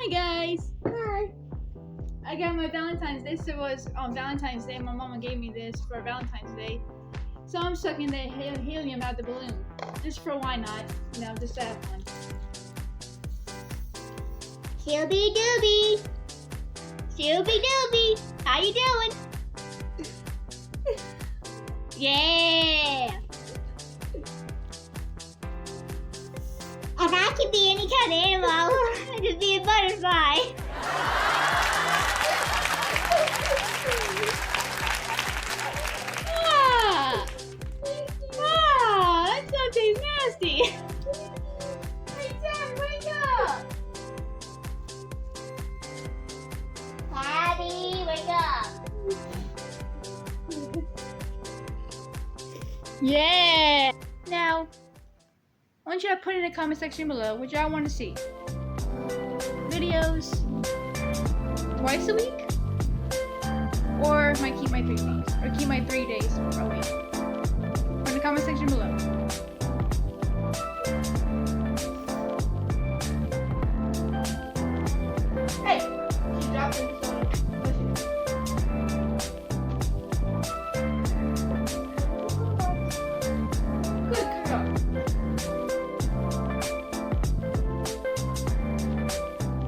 Hi guys. Hi. I got my Valentine's Day. So it was on Valentine's Day. My mama gave me this for Valentine's Day. So I'm sucking the helium out the balloon. Just for why not? You know, just to have fun. Shooby dooby. Shooby dooby. How you doing? Yeah. If I could be any kind of animal, I could be a butterfly. That stuff tastes nasty. Hey Dad, wake up! Patty, wake up. Yeah! Now, I want you to put in the comment section below what y'all want to see. Videos twice a week? Or might keep my 3 days. Or keep my 3 days a week. Put in the comment section below. Hey! She dropped it. Good girl.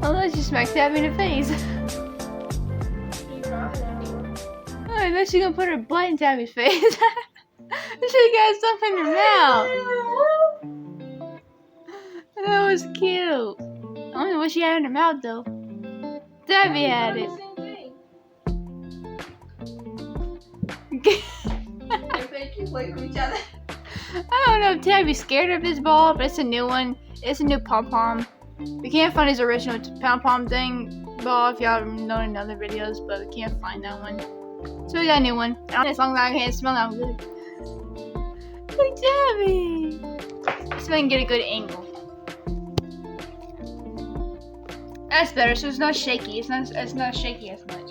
Unless you smack Tabby in the face. Oh, I bet she's gonna put her butt in Tabby's face. She got stuff in her mouth. That was cute. I don't know what she had in her mouth though. Tabby had it. They keep away from each other. I don't know if Tabby's scared of this ball, but it's a new one. It's a new pom-pom. We can't find his original pom-pom thing ball if y'all know in other videos, but we can't find that one. So we got a new one. And as long as I can't smell that good. Hey Tabby! So I can get a good angle. That's better, so it's not shaky. It's not shaky as much.